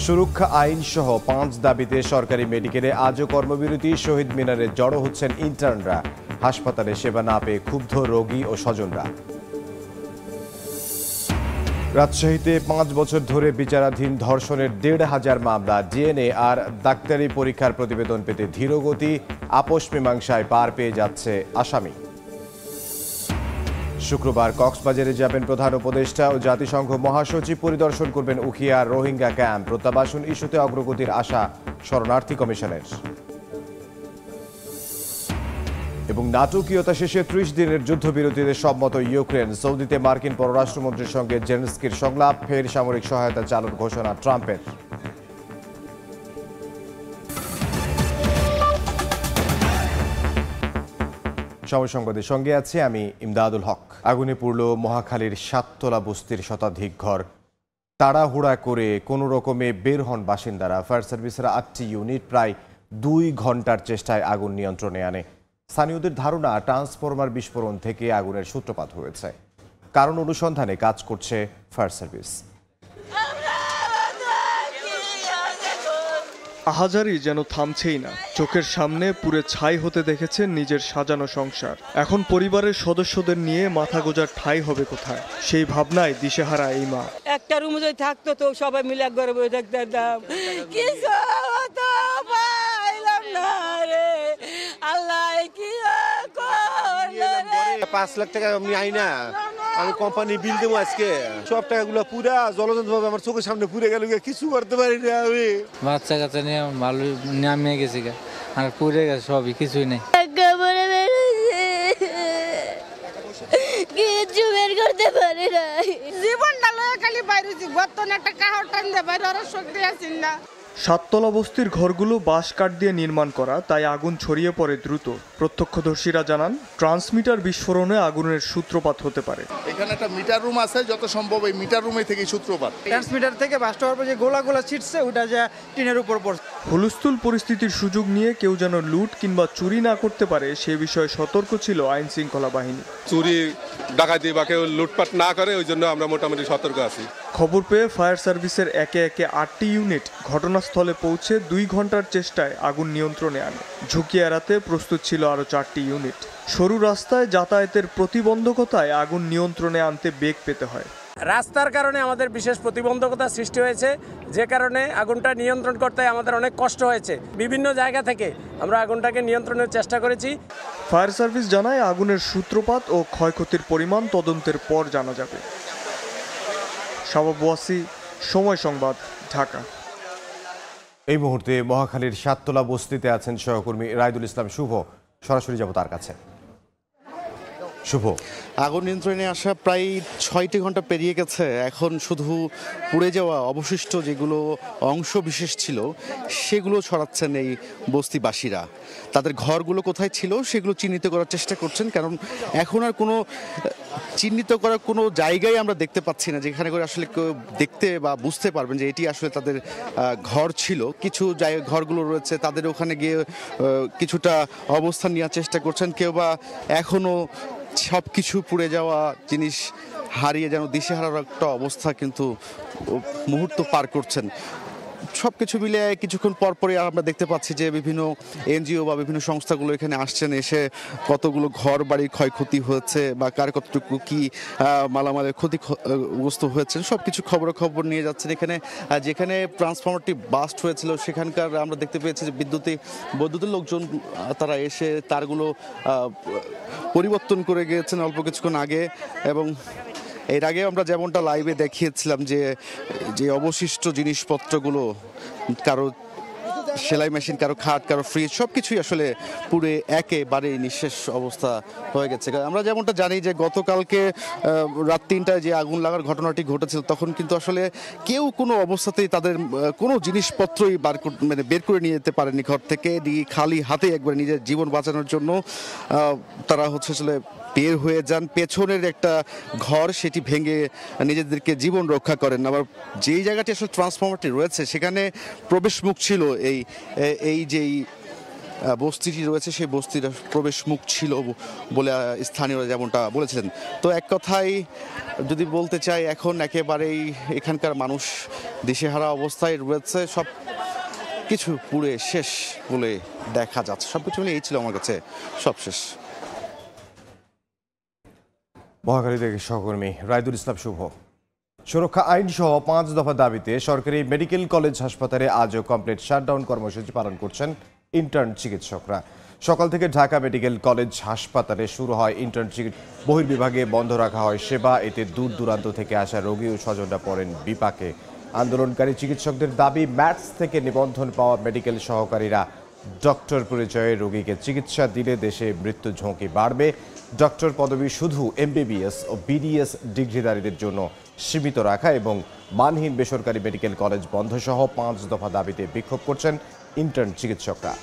সুরক্ষা আইন সহ 5 দাবিতে সরকারি মেডিকেলে আজও কর্মবিরতি। শহীদ মিনারে জড়ো হচ্ছেন ইন্টার্নরা। হাসপাতালে সেবা না পেয়ে ক্ষুব্ধ রোগী ও স্বজনরা। রাজশাহীতে 5 বছর ধরে বিচারাধীন ধর্ষণের 1,500 মামলা। ডিএনএ আর ডাক্তারি পরীক্ষার প্রতিবেদন পেতে ধীরগতি। আপোষ মীমাংসায় পার পেয়ে যাচ্ছে আসামি। শুক্রবার কক্সবাজারে যাবেন প্রধান উপদেষ্টা ও জাতিসংঘ মহাসচিব। পরিদর্শন করবেন উখিয়ার রোহিঙ্গা ক্যাম্প। প্রত্যাবাসন ইস্যুতে অগ্রগতির আশা শরণার্থী কমিশনের। এবং নাটকীয়তা শেষে 30 দিনের যুদ্ধবিরতিতে সম্মত ইউক্রেন। সৌদিতে মার্কিন পররাষ্ট্রমন্ত্রীর সঙ্গে জেলেনস্কির সংলাপ। ফের সামরিক সহায়তা চালুর ঘোষণা ট্রাম্পের। সময় সংবাদের সঙ্গে আছি আমি ইমদাদুল হক। আগুনে পুড়ল মহাখালীর 7 তলা বস্তির শতাধিক ঘর। তাড়াহুড়া করে কোনো রকমে বের হন বাসিন্দারা। ফায়ার সার্ভিসের 8টি ইউনিট প্রায় 2 ঘন্টার চেষ্টায় আগুন নিয়ন্ত্রণে আনে। স্থানীয়দের ধারণা ট্রান্সফরমার বিস্ফোরণ থেকে আগুনের সূত্রপাত হয়েছে। কারণ অনুসন্ধানে কাজ করছে ফায়ার সার্ভিস। আহাজারি যেন থামছেই না। চোখের সামনে পুরে ছাই হতে দেখেছেন নিজের সাজানো সংসার। এখন পরিবারের সদস্যদের নিয়ে মাথা গোজার ঠাঁই হবে কোথায়, সেই ভাবনায় দিশেহারা এই মা। একটা রুমে যদি থাকতো তো সবাই মিলে একবার বসে থাকতাম। কিছু হতো পাইলাম না রে আল্লাহ, কি করলো রে। 5 লাখ টাকা আমি আই না, আমি কোম্পানি বিল দেবো আজকে। সব টাকাগুলো পুরা জলজন্ত ভাবে আমার চোখের সামনে পুড়ে গেল, কিছু করতে পারি না আমি। বাচ্চা কাচ্চা নিয়ে ভালো নামিয়ে গেছি আর পুড়ে গেছে সবই, কিছুই নেই। কিছু বের করতে পারি না, জীবনটা লয়ে খালি বাইরেছি। বর্তমানে একটা কাহর টান দিয়ে বাইরে আর শক্তি আছেন না। 7 তলা বস্তির ঘরগুলো বাঁশ কাঠ দিয়ে নির্মাণ করা, তাই আগুন ছড়িয়ে পড়ে দ্রুত। প্রত্যক্ষদর্শীরা জানান ট্রান্সমিটার বিস্ফোরণে আগুনের সূত্রপাত হতে পারে। এখানে একটা মিটার রুম আছে, যত সম্ভব এই মিটার রুমে থেকে সূত্রপাত। ট্রান্সমিটার থেকে বাস্ট হওয়ার পর যে গোলা ছিটছে ওটা যা টিনের উপর পড়ছে। হুলস্থুল পরিস্থিতির সুযোগ নিয়ে কেউ যেন লুট কিংবা চুরি না করতে পারে সে বিষয়ে সতর্ক ছিল আইন শৃঙ্খলা বাহিনী। চুরি ডাকাতি বা কেউ লুটপাট না করে, ওই জন্য আমরা মোটামুটি সতর্ক আছি। খবর পেয়ে ফায়ার সার্ভিসের একে 8টি ইউনিট ঘটনাস্থলে পৌঁছে 2 ঘন্টার চেষ্টায় আগুন নিয়ন্ত্রণে আনে। ঝুঁকি এড়াতে প্রস্তুত ছিল আরও 4টি ইউনিট। সরু রাস্তায় যাতায়াতের প্রতিবন্ধকতায় আগুন নিয়ন্ত্রণে আনতে বেগ পেতে হয়। রাস্তার কারণে আমাদের বিশেষ প্রতিবন্ধকতা সৃষ্টি হয়েছে, যে কারণে আগুনটা নিয়ন্ত্রণ করতে আমাদের অনেক কষ্ট হয়েছে। বিভিন্ন জায়গা থেকে আমরা আগুনটাকে নিয়ন্ত্রণের চেষ্টা করেছি। ফায়ার সার্ভিস জানায় আগুনের সূত্রপাত ও ক্ষয়ক্ষতির পরিমাণ তদন্তের পর জানা যাবে। শাবাব ওয়াসি, সময় সংবাদ, ঢাকা। এই মুহূর্তে মহাখালীর 7 তলা বস্তিতে আছেন সহকর্মী রাইদুল ইসলাম শুভ। সরাসরি যাব তার কাছে। শুভ, আগুন নিয়ন্ত্রণে আসা প্রায় 6টি ঘন্টা পেরিয়ে গেছে। এখন শুধু পুড়ে যাওয়া অবশিষ্ট যেগুলো অংশ বিশেষ ছিল সেগুলো ছড়াচ্ছেন এই বস্তিবাসীরা। তাদের ঘরগুলো কোথায় ছিল সেগুলো চিহ্নিত করার চেষ্টা করছেন, কারণ এখন আর কোনো চিহ্নিত করার কোনো জায়গায় আমরা দেখতে পাচ্ছি না যেখানে করে আসলে কেউ দেখতে বা বুঝতে পারবেন যে এটি আসলে তাদের ঘর ছিল। কিছু ঘরগুলো রয়েছে, তাদের ওখানে গিয়ে কিছুটা অবস্থান নেওয়ার চেষ্টা করছেন। কেউ বা এখনও সব কিছু পুড়ে যাওয়া জিনিস হারিয়ে যেন দিশেহারার একটা অবস্থা কিন্তু মুহূর্ত পার করছেন। সব কিছু মিলে কিছুক্ষণ পরপরই আমরা দেখতে পাচ্ছি যে বিভিন্ন এনজিও বা বিভিন্ন সংস্থাগুলো এখানে আসছেন, এসে কতগুলো ঘর বাড়ির ক্ষয়ক্ষতি হয়েছে বা কার কতটুকু কি মালামালের ক্ষতিগ্রস্ত হয়েছে সব কিছু খবর নিয়ে যাচ্ছেন। এখানে যেখানে ট্রান্সফরমারটি বাস্ট হয়েছিল সেখানকার আমরা দেখতে পেয়েছি যে বৈদ্যুতিক লোকজন তারা এসে তারগুলো পরিবর্তন করে গিয়েছেন অল্প কিছুক্ষণ আগে। এবং এর আগে আমরা যেমনটা লাইভে দেখিয়েছিলাম যে অবশিষ্ট জিনিসপত্রগুলো, কারো সেলাই মেশিন, কারো খাট, কারো ফ্রিজ, সব কিছুই আসলে পুরো একেবারে নিঃশেষ অবস্থা হয়ে গেছে। আমরা যেমনটা জানি যে গতকালকে রাত 3টায় যে আগুন লাগার ঘটনাটি ঘটেছিল তখন কিন্তু আসলে কেউ কোনো অবস্থাতেই তাদের কোনো জিনিসপত্রই বের করে নিয়ে যেতে পারেনি ঘর থেকে। খালি হাতে একবার নিজের জীবন বাঁচানোর জন্য তারা আসলে বের হয়ে যান। পেছনের একটা ঘর সেটি ভেঙে নিজেদেরকে জীবন রক্ষা করেন। আবার যেই জায়গাটি আসলে ট্রান্সফরমারটি রয়েছে সেখানে প্রবেশ মুখ ছিল এই যেই বস্তিটি রয়েছে সেই বস্তির প্রবেশ মুখ ছিল বলে স্থানীয়রা যেমনটা বলেছিলেন। তো এক কথায় যদি বলতে চাই, এখন একেবারেই এখানকার মানুষ দিশেহারা অবস্থায় রয়েছে, সব কিছু পুড়ে শেষ বলে দেখা যাচ্ছে। সব কিছু মিলে এই ছিল আমার কাছে সব শেষ। মহাখালী থেকে সহকর্মী রাইদুল ইসলাম শুভ। সুরক্ষা আইন সহ 5 দফা দাবিতে সরকারি মেডিকেল কলেজ হাসপাতালে আজও কমপ্লিট শাটডাউন কর্মসূচি পালন করছেন ইন্টার্ন চিকিৎসকরা। সকাল থেকে ঢাকা মেডিকেল কলেজ হাসপাতালে শুরু হয় ইন্টার্ন চিকিৎসা। বহির্বিভাগে বন্ধ রাখা হয় সেবা। এতে দূর দূরান্ত থেকে আসা রোগী ও স্বজনরা পড়েন বিপাকে। আন্দোলনকারী চিকিৎসকদের দাবি, ম্যাটস থেকে নিবন্ধন পাওয়া মেডিকেল সহকারীরা ডক্টর পরিচয়ে রোগীকে চিকিৎসা দিলে দেশে মৃত্যু ঝুঁকি বাড়বে। ডক্টর পদবি শুধু এমবিবিএস ও বিডিএস ডিগ্রিধারীদের জন্য সীমিত রাখা এবং মানহীন বেসরকারি মেডিকেল কলেজ বন্ধ সহ 5 দফা দাবিতে বিক্ষোভ করছেন ইন্টার্ন চিকিৎসকরা।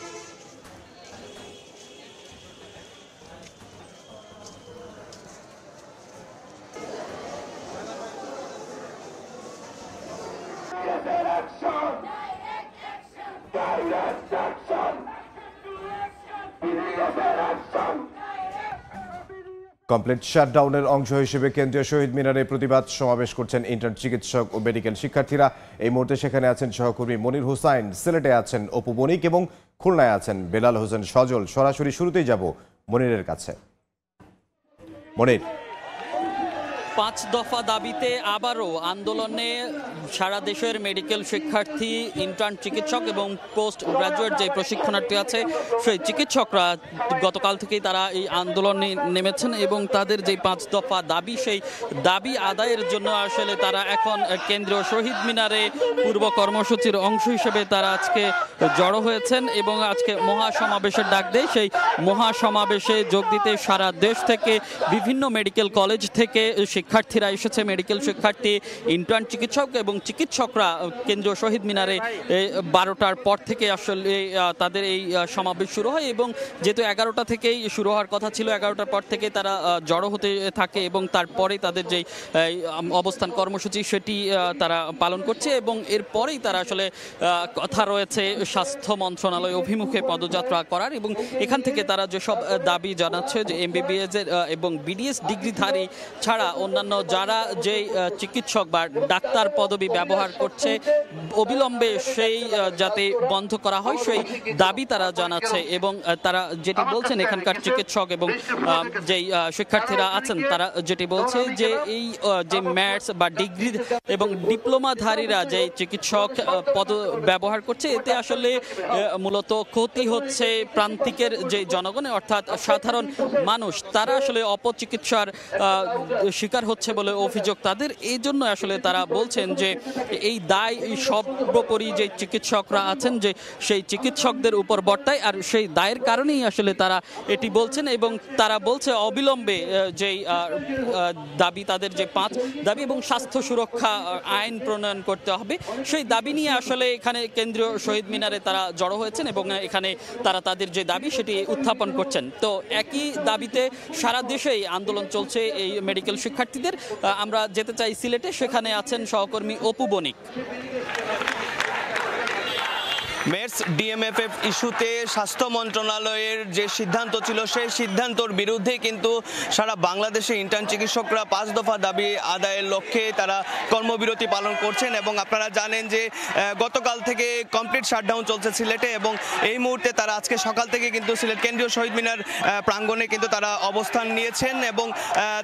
কমপ্লিট শাটডাউনের অংশ হিসেবে কেন্দ্রীয় শহীদ মিনারে প্রতিবাদ সমাবেশ করছেন ইন্টার্ন চিকিৎসক ও মেডিকেল শিক্ষার্থীরা। এই মুহূর্তে সেখানে আছেন সহকর্মী মনির হোসাইন, সিলেটে আছেন অপু বণিক এবং খুলনায় আছেন বেলাল হোসেন সজল। সরাসরি শুরুতেই যাব মনিরের কাছে। মনির, 5 দফা দাবিতে আবারও আন্দোলনে সারা দেশের মেডিকেল শিক্ষার্থী, ইন্টার্ন চিকিৎসক এবং পোস্ট গ্রাজুয়েট যে প্রশিক্ষণার্থী আছে সেই চিকিৎসকরা গতকাল থেকেই তারা এই আন্দোলনে নেমেছেন এবং তাদের যে 5 দফা দাবি, সেই দাবি আদায়ের জন্য আসলে তারা এখন কেন্দ্রীয় শহীদ মিনারে পূর্ব কর্মসূচির অংশ হিসেবে তারা আজকে জড়ো হয়েছেন এবং আজকে মহাসমাবেশের ডাক দেয়। সেই মহাসমাবেশে যোগ দিতে সারা দেশ থেকে বিভিন্ন মেডিকেল কলেজ থেকে শিক্ষার্থীরা এসেছে। মেডিকেল শিক্ষার্থী, ইন্টার্ন চিকিৎসক এবং চিকিৎসকরা কেন্দ্রীয় শহীদ মিনারে 12টার পর থেকে আসলে তাদের এই সমাবেশ শুরু হয় এবং যেহেতু 11টা থেকেই শুরু হওয়ার কথা ছিল, 11টার পর থেকে তারা জড়ো হতে থাকে এবং তারপরে তাদের যে অবস্থান কর্মসূচি সেটি তারা পালন করছে এবং এরপরেই তারা আসলে কথা রয়েছে স্বাস্থ্য মন্ত্রণালয় অভিমুখে পদযাত্রা করার এবং এখান থেকে তারা যেসব দাবি জানাচ্ছে যে এমবিবিএস এবং বিডিএস ডিগ্রিধারী ছাড়া অন্যান্য যারা যে চিকিৎসক বা ডাক্তার পদবি ব্যবহার করছে অবিলম্বে সেই যাতে বন্ধ করা হয় সেই দাবি তারা জানাচ্ছে এবং তারা যেটি বলছেন এখানকার চিকিৎসক এবং যেই শিক্ষার্থীরা আছেন তারা যেটি বলছে যে এই যে ম্যাটস বা ডিগ্রি এবং ডিপ্লোমাধারীরা যে চিকিৎসক পদ ব্যবহার করছে এতে আসলে মূলত ক্ষতি হচ্ছে প্রান্তিকের যে জনগণের অর্থাৎ সাধারণ মানুষ, তারা আসলে অপচিকিৎসার শিকার হচ্ছে বলে অভিযোগ তাদের। এই জন্য আসলে তারা বলছেন যে এই দায় সর্বোপরি যে চিকিৎসকরা আছেন যে সেই চিকিৎসকদের উপর বর্তায় আর সেই দায়ের কারণেই আসলে তারা এটি বলছেন এবং তারা বলছে অবিলম্বে যেই দাবি তাদের যে 5 দাবি এবং স্বাস্থ্য সুরক্ষা আইন প্রণয়ন করতে হবে সেই দাবি নিয়ে আসলে এখানে কেন্দ্রীয় শহীদ মিনারে তারা জড়ো হয়েছেন এবং এখানে তারা তাদের যে দাবি সেটি উত্থাপন করছেন। তো একই দাবিতে সারা দেশেই আন্দোলন চলছে এই মেডিকেল শিক্ষার্থীদের। আমরা যেতে চাই সিলেটে, সেখানে আছেন সহকর্মী অপু বণিক। মেডস ডিএমএফএফ ইস্যুতে স্বাস্থ্য মন্ত্রণালয়ের যে সিদ্ধান্ত ছিল সেই সিদ্ধান্তর বিরুদ্ধে কিন্তু সারা বাংলাদেশে ইন্টার্ন চিকিৎসকরা 5 দফা দাবি আদায়ের লক্ষ্যে তারা কর্মবিরতি পালন করছেন এবং আপনারা জানেন যে গতকাল থেকে কমপ্লিট শাটডাউন চলছে সিলেটে এবং এই মুহূর্তে তারা আজকে সকাল থেকে কিন্তু সিলেট কেন্দ্রীয় শহীদ মিনার প্রাঙ্গণে কিন্তু তারা অবস্থান নিয়েছেন এবং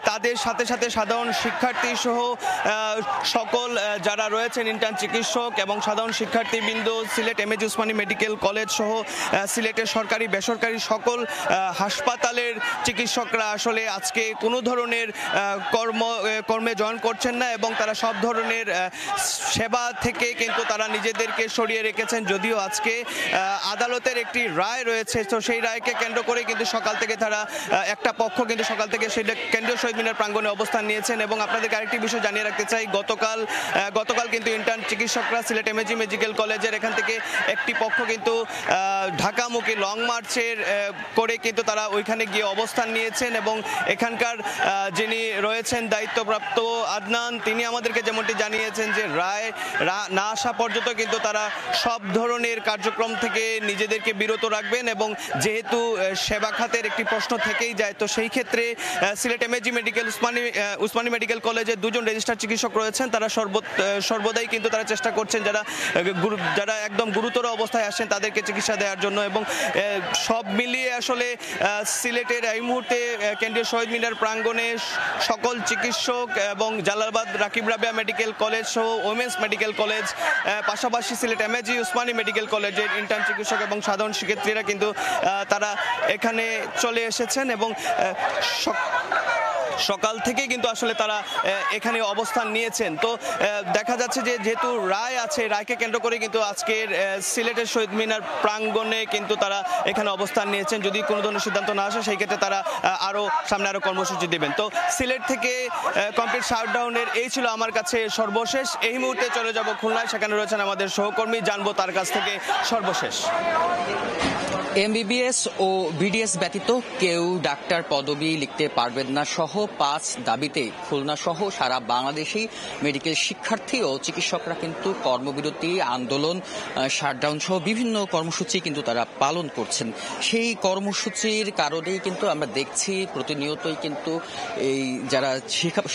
তাদের সাথে সাথে সাধারণ শিক্ষার্থী সহ সকল যারা রয়েছেন ইন্টার্ন চিকিৎসক এবং সাধারণ শিক্ষার্থীবৃন্দ, Sylhet MAG Usmani medical college সহ সিলেটের সরকারি বেসরকারি সকল হাসপাতালের চিকিৎসকরা আসলে আজকে কোনো ধরনের কর্মে জয়েন করছেন না এবং তারা সব ধরনের সেবা থেকে কিন্তু তারা নিজেদেরকে সরিয়ে রেখেছেন। যদিও আজকে আদালতের একটি রায় রয়েছে, তো সেই রায়কে কেন্দ্র করে কিন্তু সকাল থেকে তারা একটা পক্ষ কিন্তু সকাল থেকে সেটা কেন্দ্রীয় শহীদ মিনার প্রাঙ্গণে অবস্থান নিয়েছেন এবং আপনাদেরকে আরেকটি বিষয় জানিয়ে রাখতে চাই, গতকাল কিন্তু ইন্টার্ন চিকিৎসকরা সিলেট এমএজি মেডিকেল কলেজের এখান থেকে একটি পক্ষ কিন্তু ঢাকামুখী লং মার্চের করে কিন্তু তারা ওইখানে গিয়ে অবস্থান নিয়েছেন এবং এখানকার যিনি রয়েছেন দায়িত্বপ্রাপ্ত আদনান, তিনি আমাদেরকে যেমনটি জানিয়েছেন যে রায় না আসা পর্যন্ত কিন্তু তারা সব ধরনের কার্যক্রম থেকে নিজেদেরকে বিরত রাখবেন এবং যেহেতু সেবা খাতের একটি প্রশ্ন থেকেই যায়, তো সেই ক্ষেত্রে Sylhet MAG medical Usmani medical কলেজে দুজন রেজিস্টার চিকিৎসক রয়েছেন, তারা সর্বদাই কিন্তু তারা চেষ্টা করছেন যারা একদম গুরুতর অবস্থায় আসেন তাদেরকে চিকিৎসা দেওয়ার জন্য। এবং সব মিলিয়ে আসলে সিলেটের এই মুহূর্তে কেন্দ্রীয় শহীদ মিনার প্রাঙ্গণে সকল চিকিৎসক এবং জালালাবাদ রাকিব রাবেয়া মেডিকেল কলেজ সহ ওমেন্স মেডিকেল কলেজ, পাশাপাশি সিলেট এমএজি উসমানী মেডিকেল কলেজের ইন্টার্ন চিকিৎসক এবং সাধারণ শিক্ষার্থীরা কিন্তু তারা এখানে চলে এসেছেন এবং সকাল থেকে কিন্তু আসলে তারা এখানে অবস্থান নিয়েছেন। তো দেখা যাচ্ছে যে যেহেতু রায় আছে, রায়কে কেন্দ্র করে কিন্তু আজকের সিলেটের শহীদ মিনার প্রাঙ্গণে কিন্তু তারা এখানে অবস্থান নিয়েছেন। যদি কোনো ধরনের সিদ্ধান্ত না আসে সেই ক্ষেত্রে তারা সামনে আরো কর্মসূচি দেবেন। তো সিলেট থেকে কমপ্লিট শাটডাউনের এই ছিল আমার কাছে সর্বশেষ। এই মুহূর্তে চলে যাব খুলনায়, সেখানে রয়েছেন আমাদের সহকর্মী, জানবো তার কাছ থেকে সর্বশেষ। এমবিবিএস ও বিডিএস ব্যতীত কেউ ডাক্তার পদবি লিখতে পারবেন না সহ 5 দাবিতে খুলনা সহ সারা বাংলাদেশেই মেডিকেল শিক্ষার্থী ও চিকিৎসকরা কিন্তু কর্মবিরতি, আন্দোলন, শাটডাউন সহ বিভিন্ন কর্মসূচি কিন্তু তারা পালন করছেন। সেই কর্মসূচির কারণেই কিন্তু আমরা দেখছি প্রতিনিয়তই কিন্তু এই যারা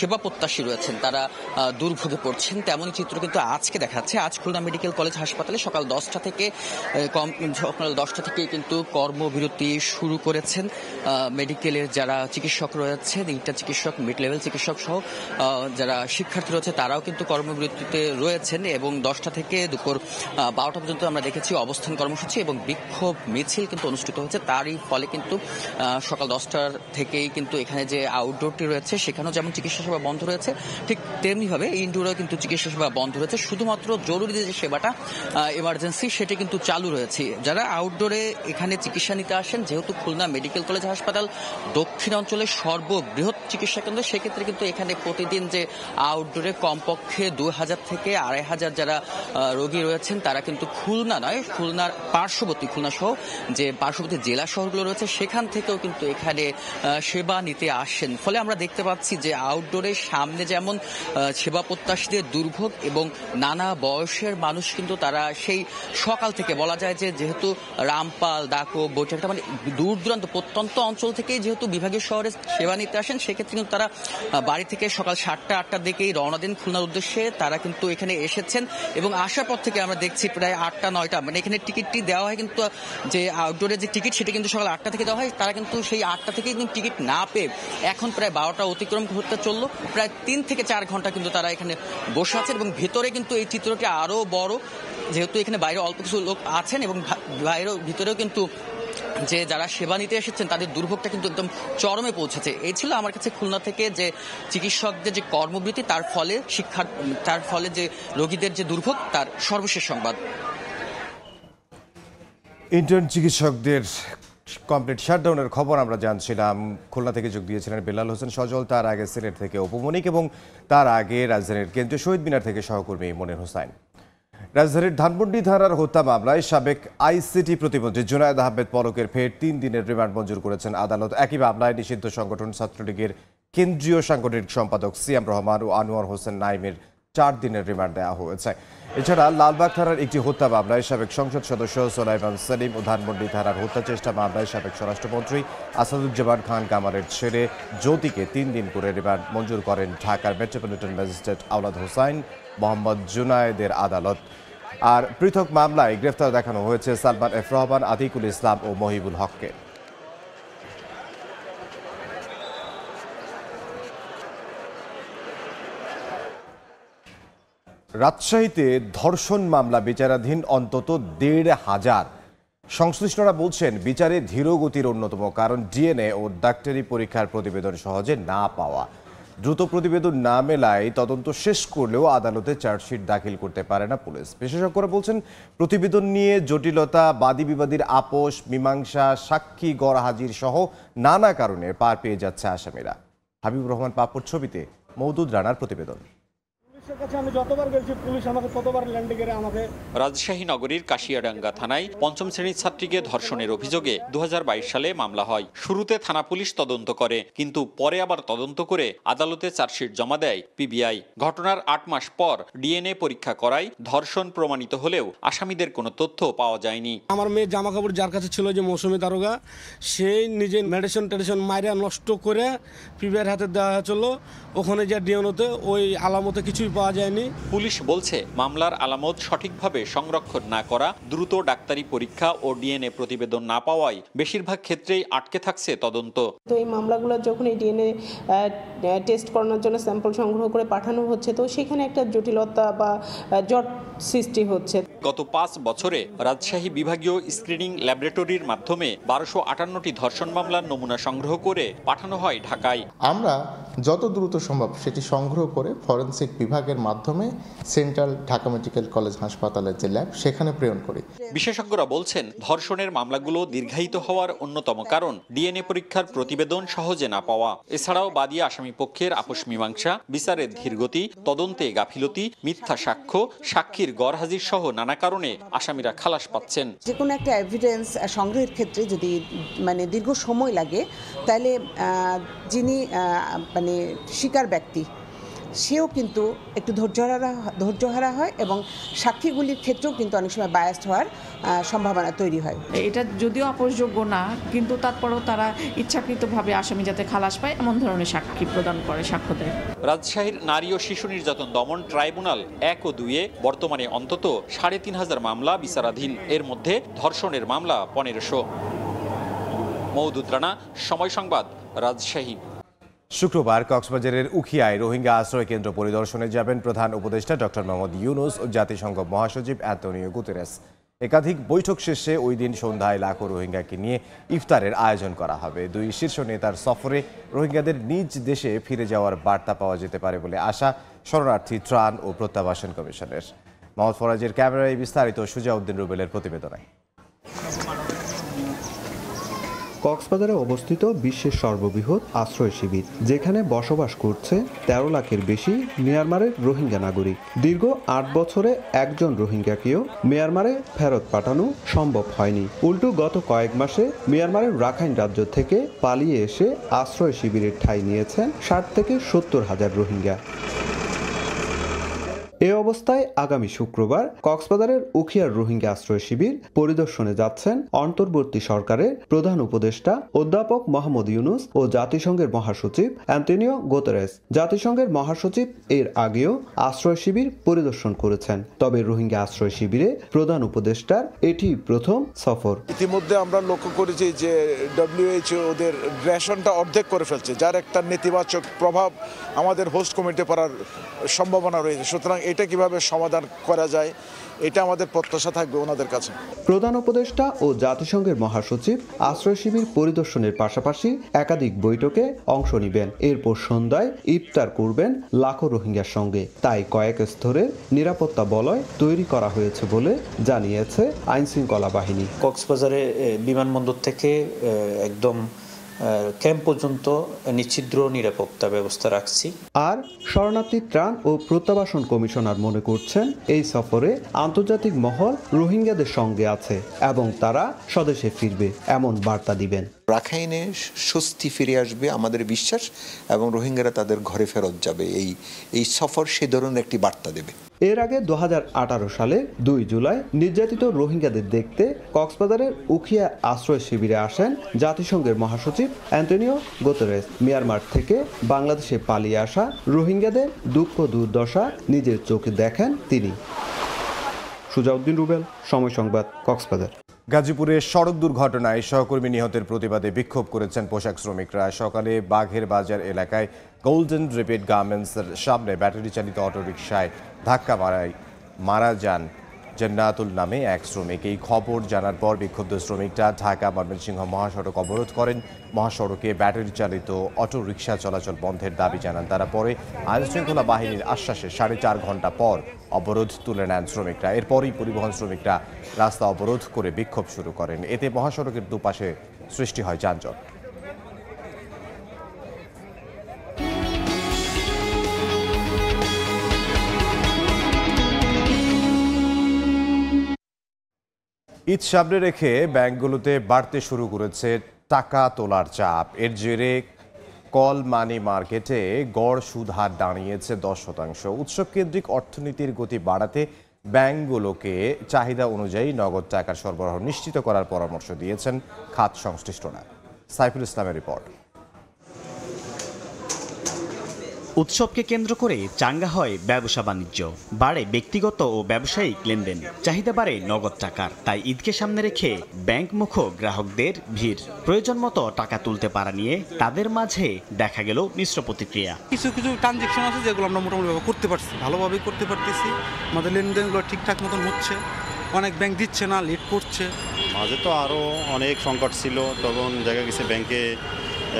সেবা প্রত্যাশী রয়েছেন তারা দুর্ভোগে পড়ছেন। তেমনই চিত্র কিন্তু আজকে দেখা যাচ্ছে। আজ খুলনা মেডিকেল কলেজ হাসপাতালে সকাল 10টা থেকে কিন্তু কর্মবিরতি শুরু করেছেন মেডিকেলের যারা চিকিৎসক রয়েছেন, ইন্টার্ন চিকিৎসক, মিড লেভেল চিকিৎসক সহ যারা শিক্ষার্থী রয়েছে তারাও কিন্তু কর্মবিরতিতে রয়েছেন। এবং 10টা থেকে দুপুর 12টা পর্যন্ত আমরা দেখেছি অবস্থান কর্মসূচি এবং বিক্ষোভ মিছিল কিন্তু অনুষ্ঠিত হয়েছে। তারই ফলে কিন্তু সকাল 10টার থেকেই কিন্তু এখানে যে আউটডোরটি রয়েছে সেখানেও যেমন চিকিৎসা সেবা বন্ধ রয়েছে, ঠিক তেমনিভাবে ইনডোরেও কিন্তু চিকিৎসা সেবা বন্ধ রয়েছে। শুধুমাত্র জরুরি যে সেবাটা এমার্জেন্সি সেটি কিন্তু চালু রয়েছে। যারা আউটডোরে এখানে চিকিৎসা নিতে আসেন, যেহেতু খুলনা মেডিকেল কলেজ হাসপাতাল দক্ষিণ অঞ্চলের সর্ববৃহৎ চিকিৎসা কেন্দ্র, সেক্ষেত্রে কিন্তু এখানে প্রতিদিন যে আউটডোরে কমপক্ষে 2000 থেকে 2500 যারা রোগী রয়েছেন তারা কিন্তু খুলনা নয়, খুলনার পার্শ্ববর্তী খুলনা সহ যে পার্শ্ববর্তী জেলা শহরগুলো রয়েছে সেখান থেকেও কিন্তু এখানে সেবা নিতে আসেন। ফলে আমরা দেখতে পাচ্ছি যে আউটডোরের সামনে যেমন সেবা প্রত্যাশীদের দুর্ভোগ এবং নানা বয়সের মানুষ কিন্তু তারা সেই সকাল থেকে বলা যায় যে যেহেতু রামপাল, ডাকো, বৈঠাটা মানে দূর দূরান্ত প্রত্যন্ত অঞ্চল থেকে যেহেতু বিভাগীয় শহরে সেবা নিতে আসেন, সেক্ষেত্রে কিন্তু তারা বাড়ি থেকে সকাল 7টা 8টার দিকেই রওনা দিন খুলনার উদ্দেশ্যে। তারা কিন্তু এখানে এসেছেন এবং আসার পর থেকে আমরা দেখছি প্রায় 8টা 9টা মানে এখানে টিকিটটি দেওয়া হয়, কিন্তু যে আউটডোরের যে টিকিট সেটা কিন্তু সকাল 8টা থেকে দেওয়া হয়। তারা কিন্তু সেই 8টা থেকে কিন্তু টিকিট না পেয়ে এখন প্রায় 12টা অতিক্রম করতে চললো, প্রায় 3 থেকে 4 ঘন্টা কিন্তু তারা এখানে বসে আছেন। এবং ভেতরে কিন্তু এই চিত্রটি আরো বড়, যেহেতু এখানে বাইরে অল্প কিছু লোক আছেন এবং ভিতরেও কিন্তু যে যারা সেবা নিতে এসেছেন তাদের দুর্ভোগটা কিন্তু একদম চরমে পৌঁছেছে। এই ছিল আমার কাছে খুলনা থেকে যে চিকিৎসকদের যে কর্মবিরতি, তার ফলে যে রোগীদের যে দুর্ভোগ, তার সর্বশেষ সংবাদ। ইন্টার্ন চিকিৎসকদের কমপ্লিট শাটডাউনের খবর আমরা জানছিলাম। খুলনা থেকে যোগ দিয়েছিলেন বেলাল হোসেন সজল, তার আগে সিলেট থেকে উপমনিক এবং তার আগে রাজধানীর কেন্দ্রীয় শহীদ মিনার থেকে সহকর্মী মনির হোসেন। রাজধানীর ধানমন্ডি থানার হত্যা মামলায় সাবেক আইসিটি প্রতিমন্ত্রী জুনায়েদ আহমেদ পলকের ফের 3 দিনের রিমান্ড মঞ্জুর করেছেন আদালত। একই মামলায় নিষিদ্ধ সংগঠন ছাত্রলীগের কেন্দ্রীয় সাংগঠনিক সম্পাদক সিয়াম রহমান ও আনোয়ার হোসেন নাইমের 4 দিনের রিমান্ড দেওয়া হয়েছে। এছাড়া লালবাগ থানার একটি হত্যা মামলায় সাবেক সংসদ সদস্য সোলাইমান সেলিম ও ধানমন্ডি থানার হত্যা চেষ্টা মামলায় সাবেক স্বরাষ্ট্রমন্ত্রী আসাদুজ্জামান খান কামালের ছেলে জ্যোতিকে 3 দিন করে রিমান্ড মঞ্জুর করেন ঢাকার মেট্রোপলিটন ম্যাজিস্ট্রেট আওলাদ হোসাইন মোহাম্মদ জুনায়েদের আদালত। আর পৃথক মামলায় গ্রেফতার দেখানো হয়েছে সালমান এফ রহমান, আতিকুল ইসলাম ও মহিবুল হককে। রাজশাহীতে ধর্ষণ মামলা বিচারাধীন অন্তত 1,500। সংশ্লিষ্টরা বলছেন বিচারে ধীরগতির অন্যতম কারণ ডিএনএ ও ডাক্তারি পরীক্ষার প্রতিবেদন সহজে না পাওয়া। দ্রুত প্রতিবেদন না মেলায় তদন্ত শেষ করলেও আদালতে চার্জশিট দাখিল করতে পারে না পুলিশ। বিশেষজ্ঞরা বলছেন প্রতিবেদন নিয়ে জটিলতা, বাদী বিবাদীর আপোষ, মীমাংসা, সাক্ষী গড় হাজির সহ নানা কারণে পার পেয়ে যাচ্ছে আসামিরা। হাবিবুর রহমান পাপড় ছবিতে মওদুদ রানার প্রতিবেদন। রাজশাহী নগরীর কাশিয়াডাঙ্গা থানায় পঞ্চম শ্রেণীর ছাত্রীকে ধর্ষণের অভিযোগে 2022 সালে মামলা হয়। শুরুতে থানা পুলিশ তদন্ত করে, কিন্তু পরে আবার তদন্ত করে আদালতে চার্জশিট জমা দেয় পিবিআই। ঘটনার 8 মাস পর ডিএনএ পরীক্ষা করায় ধর্ষণ প্রমাণিত হলেও আসামিদের কোনো তথ্য পাওয়া যায়নি। আমার মেয়ের জামা কাপড় যার কাছে ছিল, যে মৌসুমী দারোগা, সেই নিজে মেডিসিন মাইরা নষ্ট করে পিবিআইয়ের হাতে দেওয়া হয়েছিল। ওখানে যে ডিএনএতে ওই আলামতে কিছুই পাওয়া যায়নি। পুলিশ বলছে মামলার আলামত সঠিকভাবে সংরক্ষণ না করা, দ্রুত ডাক্তারি পরীক্ষা ও ডিএনএ প্রতিবেদন না পাওয়ায় বেশিরভাগ ক্ষেত্রেই আটকে থাকছে তদন্ত। তো এই মামলাগুলো যখন এই ডিএনএ টেস্ট করানোর জন্য স্যাম্পল সংগ্রহ করে পাঠানো হচ্ছে, তো সেখানে একটা জটিলতা বা জট সৃষ্টি হচ্ছে। গত 5 বছরে রাজশাহী বিভাগীয় স্ক্রিনিং ল্যাবরেটরির মাধ্যমে 1258টি ধর্ষণ মামলার নমুনা সংগ্রহ করে পাঠানো হয় ঢাকায়। আমরা যত দ্রুত সম্ভব সেটি সংগ্রহ করে ফরেনসিক বিভাগের মাধ্যমে সেন্ট্রাল ঢাকা মেডিকেল কলেজ হাসপাতালের যে ল্যাব, সেখানে প্রেরণ করি। বিশেষজ্ঞরা বলছেন ধর্ষণের মামলাগুলো দীর্ঘায়িত হওয়ার অন্যতম কারণ ডিএনএ পরীক্ষার প্রতিবেদন সহজে না পাওয়া। এছাড়াও বাদী আসামি পক্ষের আপোষ মীমাংসা, বিচারের ধীরগতি, তদন্তে গাফিলতি, মিথ্যা সাক্ষ্য, সাক্ষীর গরহাজির সহ নানা কারণে আসামিরা খালাস পাচ্ছেন। যে কোনো একটা এভিডেন্স সংগ্রহের ক্ষেত্রে যদি দীর্ঘ সময় লাগে, তাহলে যিনি শিকার ব্যক্তি, সেও কিন্তু একটু ধৈর্যহারা হয় এবং সাক্ষীগুলির ক্ষেত্রেও কিন্তু অনেক সময় বায়াসড হওয়ার সম্ভাবনা তৈরি হয়। এটা যদিও আপোষযোগ্য না, কিন্তু তারপরেও তারা ইচ্ছাকৃতভাবে আসামি যাতে খালাস পায় এমন ধরনের সাক্ষী প্রদান করে, সাক্ষ্য দেয়। রাজশাহীর নারী ও শিশু নির্যাতন দমন ট্রাইব্যুনাল 1 ও 2 বর্তমানে অন্তত 3500 মামলা বিচারাধীন, এর মধ্যে ধর্ষণের মামলা 1500। মওদুদ রানা, সময় সংবাদ, রাজশাহী। শুক্রবার কক্সবাজারের উখিয়ায় রোহিঙ্গা আশ্রয় কেন্দ্র পরিদর্শনে যাবেন প্রধান উপদেষ্টা ডক্টর মোহাম্মদ ইউনুস ও জাতিসংঘ মহাসচিব অ্যান্তোনিও গুতেরেস। একাধিক বৈঠক শেষে ওই দিন সন্ধ্যায় লাখো রোহিঙ্গাকে নিয়ে ইফতারের আয়োজন করা হবে। দুই শীর্ষ নেতার সফরে রোহিঙ্গাদের নিজ দেশে ফিরে যাওয়ার বার্তা পাওয়া যেতে পারে বলে আশা শরণার্থী ত্রাণ ও প্রত্যাবাসন কমিশনের। মোহাম্মদ ফরাজের ক্যামেরায় বিস্তারিত সুজাউদ্দিন রুবেলের প্রতিবেদনে। কক্সবাজারে অবস্থিত বিশ্বের সর্ববৃহৎ আশ্রয় শিবির, যেখানে বসবাস করছে 13 লাখের বেশি মিয়ানমারের রোহিঙ্গা নাগরিক। দীর্ঘ 8 বছরে একজন রোহিঙ্গাকেও মিয়ানমারে ফেরত পাঠানো সম্ভব হয়নি। উল্টো গত কয়েক মাসে মিয়ানমারের রাখাইন রাজ্য থেকে পালিয়ে এসে আশ্রয় শিবিরের ঠাঁই নিয়েছেন 60 থেকে 70 হাজার রোহিঙ্গা। এ অবস্থায় আগামী শুক্রবার কক্সবাজারের উখিয়ার রোহিঙ্গা আশ্রয় শিবির পরিদর্শনে যাচ্ছেন অন্তর্বর্তী সরকারের প্রধান উপদেষ্টা অধ্যাপক মোহাম্মদ ইউনুস ও জাতিসংঘের মহাসচিব অ্যান্তোনিও গুতেরেস। জাতিসংঘের মহাসচিব এর আগেও আশ্রয় শিবির পরিদর্শন করেছেন, তবে রোহিঙ্গা আশ্রয় শিবিরে প্রধান উপদেষ্টার এটি প্রথম সফর। ইতিমধ্যে আমরা লক্ষ্য করেছি যে WHO ওদের রেশনটা অর্ধেক করে ফেলছে, যার একটা নেতিবাচক প্রভাব আমাদের হোস্ট কমিটি পড়ার সম্ভাবনা রয়েছে। সুতরাং এটা কিভাবে সমাধান করা যায়, এটা আমাদের প্রত্যাশা থাকবে ওনাদের কাছে। প্রধান উপদেষ্টা ও জাতিসংঘের মহাসচিব আশ্রয় শিবির পরিদর্শনের পাশাপাশি একাধিক বৈঠকে অংশ নেবেন। এরপর সন্ধ্যায় ইফতার করবেন লাখো রোহিঙ্গার সঙ্গে। তাই কয়েক স্তরের নিরাপত্তা বলয় তৈরি করা হয়েছে বলে জানিয়েছে আইনশৃঙ্খলা বাহিনী। কক্সবাজারে বিমানবন্দর থেকে একদম ক্যাম্প পর্যন্ত নিশ্চিদ্র নিরাপত্তা ব্যবস্থা রাখছি। আর শরণার্থী ত্রাণ ও প্রত্যাবাসন কমিশনার মনে করছেন এই সফরে আন্তর্জাতিক মহল রোহিঙ্গাদের সঙ্গে আছে এবং তারা স্বদেশে ফিরবে এমন বার্তা দিবেন। রাখাইনে স্বস্তি ফিরে আসবে আমাদের বিশ্বাস, এবং রোহিঙ্গারা তাদের ঘরে ফেরত যাবে। এই সফর সে ধরনের একটি বার্তা দেবে। এর আগে 2018 সালে 2 জুলাই নির্যাতিত রোহিঙ্গাদের দেখতে কক্সবাজারের উখিয়া আশ্রয় শিবিরে আসেন জাতিসংঘের মহাসচিব অ্যান্তোনিও গুতেরেস। মিয়ানমার থেকে বাংলাদেশে পালিয়ে আসা রোহিঙ্গাদের দুঃখ দুর্দশা নিজের চোখে দেখেন তিনি। সুজাউদ্দিন রুবেল, সময় সংবাদ, কক্সবাজার। গাজীপুরে সড়ক দুর্ঘটনায় সহকর্মী নিহতের প্রতিবাদে বিক্ষোভ করেছেন পোশাক শ্রমিকরা। সকালে বাঘের বাজার এলাকায় গোল্ডেন রিপিড গার্মেন্টসের সামনে ব্যাটারি চালিত অটোরিকশায় ধাক্কা মারা যান জান্নাতুল নামে এক শ্রমিক। এই খবর জানার পর বিক্ষুব্ধ শ্রমিকরা ঢাকা ময়মনসিংহ মহাসড়ক অবরোধ করেন। মহাসড়কে ব্যাটারি চালিত অটোরিকশা চলাচল বন্ধের দাবি জানান তারা। পরে আইনশৃঙ্খলা বাহিনীর আশ্বাসে 4.5 ঘন্টা পর অবরোধ তুলে নেন শ্রমিকরা। এরপরই পরিবহন শ্রমিকরা রাস্তা অবরোধ করে বিক্ষোভ শুরু করেন। এতে মহাসড়কের দুপাশে সৃষ্টি হয় যানজট। ঈদ সামনে রেখে ব্যাংকগুলোতে বাড়তে শুরু করেছে টাকা তোলার চাপ। এর জেরে কল মানি মার্কেটে গড় সুদ হার দাঁড়িয়েছে 10%। উৎসব কেন্দ্রিক অর্থনীতির গতি বাড়াতে ব্যাংকগুলোকে চাহিদা অনুযায়ী নগদ টাকার সরবরাহ নিশ্চিত করার পরামর্শ দিয়েছেন খাত সংশ্লিষ্টরা। সাইফুল ইসলামের রিপোর্ট। উৎসবকে কেন্দ্র করে চাঙ্গা হয় ব্যবসা বাণিজ্য, বাড়ে ব্যক্তিগত ও ব্যবসায়িক লেনদেন, চাহিদা বাড়ে নগদ টাকার। তাই ঈদকে সামনে রেখে ব্যাংকমুখ গ্রাহকদের ভিড়। প্রয়োজন মতো টাকা তুলতে পারা নিয়ে তাদের মাঝে দেখা গেল মিশ্র প্রতিক্রিয়া। কিছু কিছু ট্রানজেকশন আছে যেগুলো আমরা মোটামুটি করতে পারছি, ভালোভাবেই করতে পারতেছি। আমাদের লেনদেনগুলো ঠিকঠাক মতন হচ্ছে। অনেক ব্যাংক দিচ্ছে না, লেট করছে। মাঝে তো আরও অনেক সংকট ছিল, তখন দেখা গেছে ব্যাংকে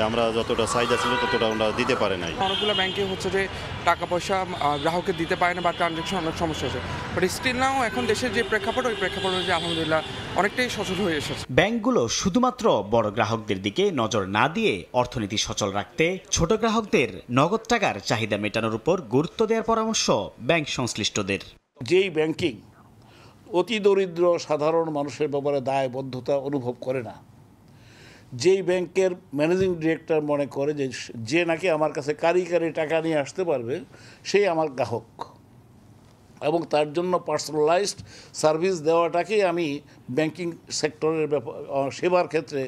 আমরা যতটা চাহিদা ছিল ততটা আমরা দিতে পারে নাই। অনেকগুলো ব্যাংকে হচ্ছে যে টাকা পয়সা গ্রাহককে দিতে পারে না বা ট্রানজ্যাকশন অনেক সমস্যা আছে। বাট স্টিল নাও এখন দেশের যে প্রেক্ষাপট, ওই প্রেক্ষাপট অনুযায়ী আলহামদুলিল্লাহ অনেকটাই সচল হয়ে এসেছে। ব্যাংকগুলো শুধুমাত্র বড় গ্রাহকদের দিকে নজর না দিয়ে অর্থনীতি সচল রাখতে ছোট গ্রাহকদের নগদ টাকার চাহিদা মেটানোর উপর গুরুত্ব দেওয়ার পরামর্শ ব্যাংক সংশ্লিষ্টদের। যেই ব্যাংকিং অতি দরিদ্র সাধারণ মানুষের ব্যাপারে দায়বদ্ধতা অনুভব করে না, যেই ব্যাংকের ম্যানেজিং ডিরেক্টর মনে করে যে নাকি আমার কাছে কারি টাকা নিয়ে আসতে পারবে, সেই আমার গ্রাহক, এবং তার জন্য পার্সোনালাইজড সার্ভিস দেওয়াটাকেই আমি ব্যাংকিং সেক্টরের সেবার ক্ষেত্রে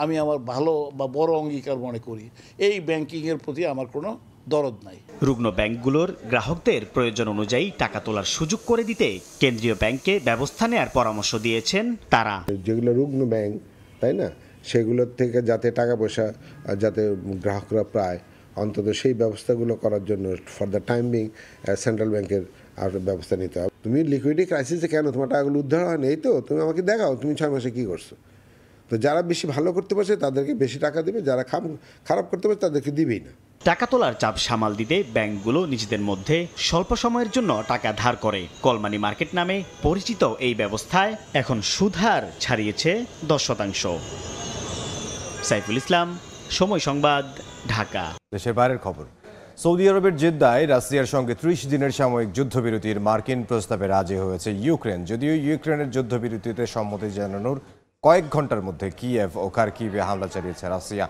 আমি আমার ভালো বা বড় অঙ্গীকার মনে করি। এই ব্যাংকিংয়ের প্রতি আমার কোনো দরদ নাই। রুগ্ন ব্যাংকগুলোর গ্রাহকদের প্রয়োজন অনুযায়ী টাকা তোলার সুযোগ করে দিতে কেন্দ্রীয় ব্যাংকে ব্যবস্থা নেওয়ার পরামর্শ দিয়েছেন তারা। যেগুলো রুগ্ন ব্যাংক, তাই না, সেগুলোর থেকে যাতে টাকা পয়সা যাতে গ্রাহকরা পায়, অন্তত সেই ব্যবস্থাগুলো করার জন্য for the time being central ব্যাংকের আর ব্যবস্থা নিতে হবে। তুমি লিকুইডিটি ক্রাইসিসে কেন তোমার টাকাগুলো উদ্ধার হয় না, এই তো তুমি আমাকে দেখাও তুমি 6 মাসে কী করছো। তো যারা বেশি ভালো করতে পারছে তাদেরকে বেশি টাকা দেবে, যারা খারাপ করতে পারছে তাদেরকে দিবেই না। টাকা তোলার চাপ সামাল দিতে ব্যাংকগুলো নিজেদের মধ্যে স্বল্প সময়ের জন্য টাকা ধার করে। কল মানি মার্কেট নামে পরিচিত এই ব্যবস্থায় এখন সুদ হার ছাড়িয়েছে 10%। সাইফুল ইসলাম, সময় সংবাদ, ঢাকা। দেশের বাইরের খবর। সৌদি আরবের জেদ্দায় রাশিয়ার সঙ্গে 30 দিনের সাময়িক যুদ্ধবিরতির মার্কিন প্রস্তাবে রাজি হয়েছে ইউক্রেন। যদিও ইউক্রেনের যুদ্ধবিরতিতে সম্মতি জানানোর কয়েক ঘন্টার মধ্যে কিয়েভ ও খার্কিভে হামলা চালিয়েছে রাশিয়া।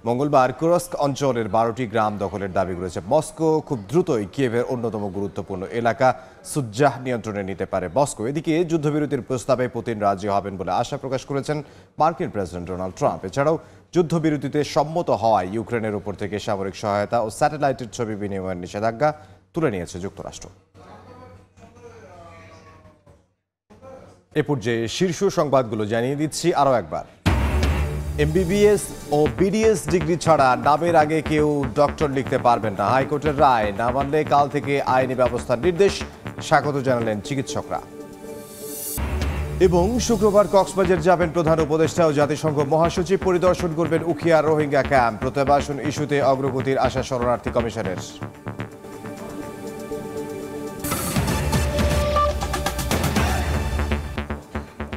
মঙ্গলবার কুরস্ক অঞ্চলের 12টি গ্রাম দখলের দাবি করেছে মস্কো। খুব দ্রুতই কিয়েভের অন্যতম গুরুত্বপূর্ণ এলাকা সুজ্জাহ নিয়ন্ত্রণে নিতে পারে মস্কো। এদিকে যুদ্ধবিরতির প্রস্তাবে পুতিন রাজি হবেন বলে আশা প্রকাশ করেছেন মার্কিন প্রেসিডেন্ট ডোনাল্ড ট্রাম্প। এছাড়াও যুদ্ধবিরতিতে সম্মত হওয়ায় ইউক্রেনের উপর থেকে সামরিক সহায়তা ও স্যাটেলাইটের ছবি বিনিময়ের নিষেধাজ্ঞা তুলে নিয়েছে যুক্তরাষ্ট্র। এ পর্যায়ে শীর্ষ সংবাদগুলো জানিয়ে দিচ্ছি আরও একবার। এমবিবিএস ও বিডিএস ডিগ্রি ছাড়া নামের আগে কেউ ডক্টর লিখতে পারবেন না। হাইকোর্টের রায় না মানলে কাল থেকে আইনি ব্যবস্থার নির্দেশ, স্বাগত জানালেন চিকিৎসকরা। এবং শুক্রবার কক্সবাজার যাবেন প্রধান উপদেষ্টা ও জাতিসংঘ মহাসচিব। পরিদর্শন করবেন উখিয়ার রোহিঙ্গা ক্যাম্প। প্রত্যাবাসন ইস্যুতে অগ্রগতির আশা শরণার্থী কমিশনের।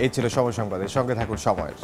এই ছিল সময় সংবাদের সঙ্গে থাকুন সময়ের।